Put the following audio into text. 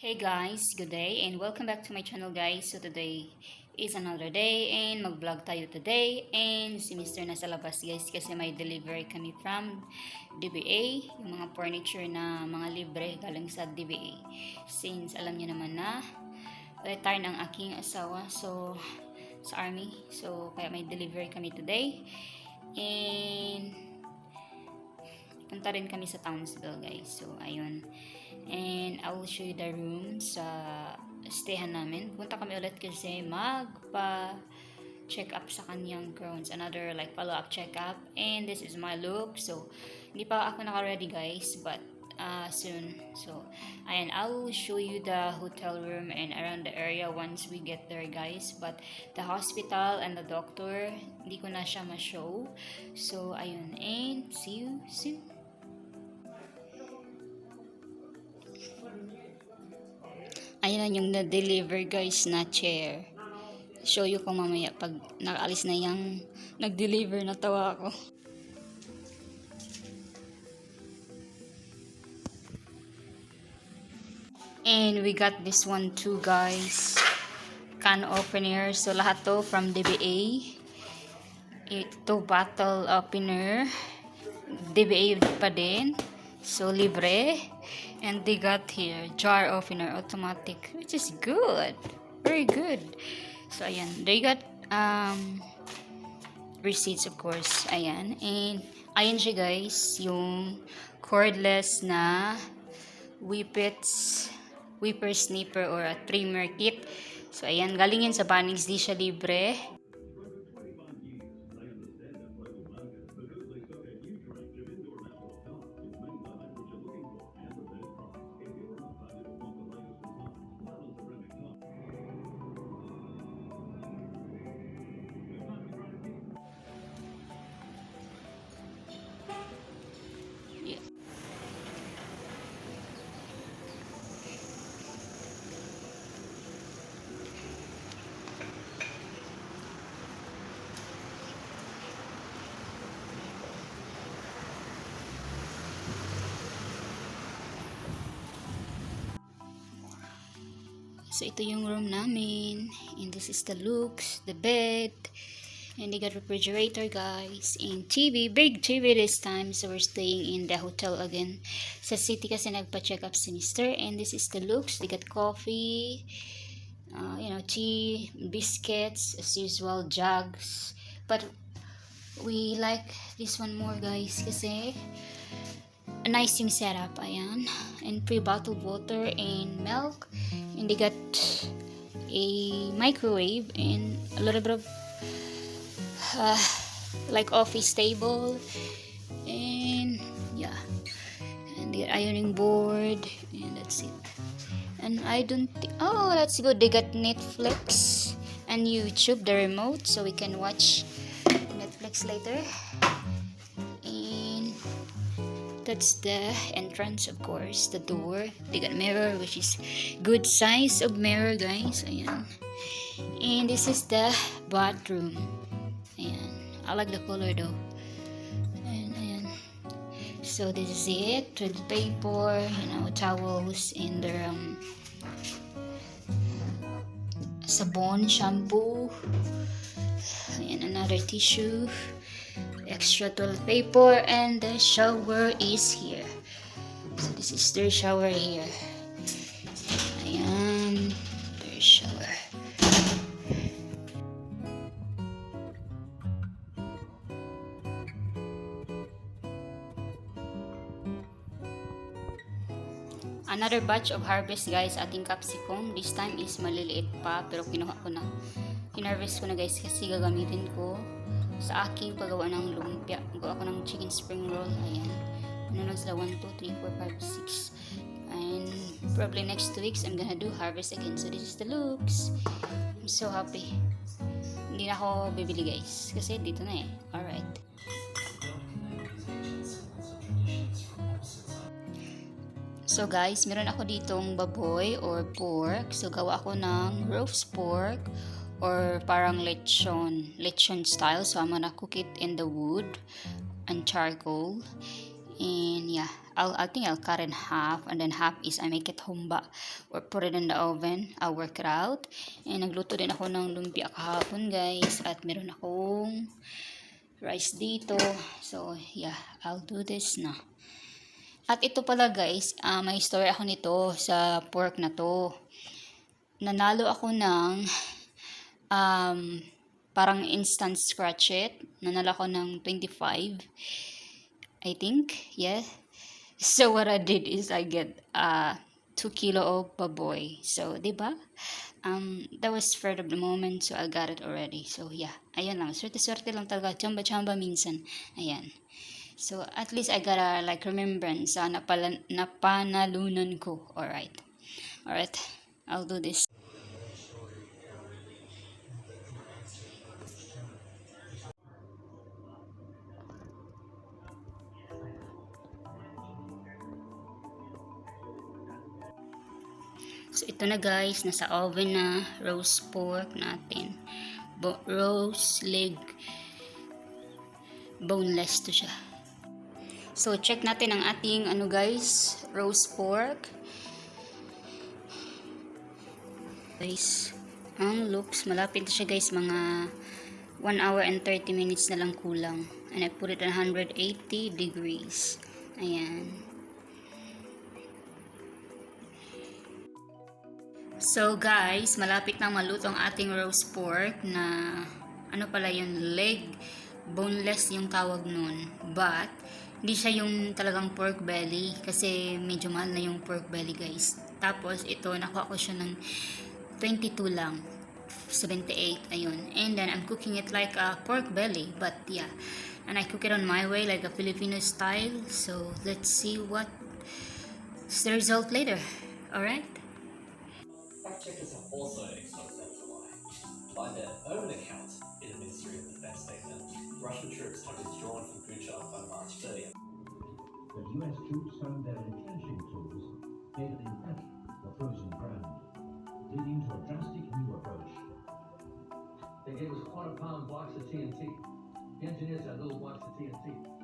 Hey guys, good day and welcome back to my channel guys. So today is another day and mag-vlog tayo today and si Mr. nasa labas guys kasi may delivery kami from DBA, yung mga furniture na mga libre galing sa DBA. Since alam niyo naman na retire ng aking asawa sa army. So kaya may delivery kami today and punta rin kami sa Townsville guys. So ayun. And I will show you the room sa stayhan namin. Punta kami ulit kasi check up sa kanyang Crohn's. Another like follow up check up. And this is my look. So hindi pa ako naka-ready guys, but soon. So ayan, I will show you the hotel room and around the area once we get there guys. But the hospital and the doctor, hindi ko na siya ma-show. So ayun, and see you soon. Ayan yung na-deliver guys na chair. Show you ko mamaya pag nakaalis na yung nag-deliver, natawa ako. And we got this one too guys. Can opener. So lahat to from DBA. Ito bottle opener. DBA pa din. So libre. And they got here jar opener automatic, which is good, very good. So ayan, they got receipts of course. Ayan, and ayan siya guys, yung cordless na whipper snipper or a trimmer kit. So ayan, galing yan sa Bunnings, di siya libre. So ito yung room namin, and this is the looks, the bed, and they got refrigerator guys, and TV, big TV this time. So we're staying in the hotel again sa city kasi nagpa-check up si Mr. And this is the looks. They got coffee, tea, biscuits as usual, jugs, but we like this one more guys kasi nice yung setup. Ayan, and pre-bottled water and milk, and they got a microwave and a little bit of like office table, and yeah, and the ironing board, and that's it. And I don't oh, that's good, they got Netflix and YouTube, the remote, so we can watch Netflix later. And that's the entrance, of course, the door. They got mirror, which is good size of mirror guys. Ayan. And this is the bathroom. Ayan. I like the color though. And ayan. So this is it. Toilet paper, towels, and their sabon, shampoo. Ayan, another tissue, extra toilet paper, and the shower is here. So this is their shower here. Ayan, their shower. Another batch of harvest guys, ating capsicum. This time is maliliit pa, pero kinuha ko na. Hinarvest ko na guys kasi gagamitin ko sa aking paggawa ng lumpia. Gawa ko ng chicken spring roll. Ayan. Ano lang sila? 1, 2, 3, 4, 5, 6. And probably next 2 weeks, I'm gonna do harvest again. So this is the looks. I'm so happy. Hindi na ako bibili guys. Kasi dito na eh. Alright. So guys, meron ako ditong baboy or pork. So gawa ako ng roast pork or parang lechon style. So I'm gonna cook it in the wood and charcoal. And yeah, I think I'll cut in half, and then half is I make it humba or put it in the oven. I'll work it out. And nagluto din ako ng lumpia kahapon, guys, at meron akong rice dito. So yeah, I'll do this na. At ito pala, guys, may story ako nito sa pork na to. Nanalo ako ng parang instant scratch it. Nanalo ako ng 25, I think. Yeah. So what I did is I get 2 kilo of baboy. So, diba? That was spur of the moment, so I got it already. So yeah, ayun lang. Swerte-swerte lang talaga. Chamba-chamba minsan. Ayan. So at least I got a like remembrance sa napanalunan ko. Alright. I'll do this. So ito na, guys, nasa oven na roast pork natin. Roast leg, boneless to siya. So check natin ang ating guys, roast pork. Guys, ang looks, malapit na siya, guys, mga 1 hour and 30 minutes na lang kulang. And I put it at 180 degrees. Ayan. So guys, malapit na maluto ang ating roast pork na pala yung leg, boneless yung tawag nun. But hindi siya yung talagang pork belly kasi medyo mahal na yung pork belly, guys. Tapos ito, nakuha ko siya ng 22 lang. 78, ayun. And then I'm cooking it like a pork belly, but yeah. And I cook it on my way like a Filipino style. So let's see what's the result later. Alright? Fact checkers have also exposed that to lie. By their own account in the Ministry of Defense statement, Russian troops have withdrawn from Bucha by March 30th. But US troops found their entrenching tools failing in panic or frozen ground, leading to a drastic new approach. They gave us quarter-pound blocks of TNT. The engineers had little blocks of TNT.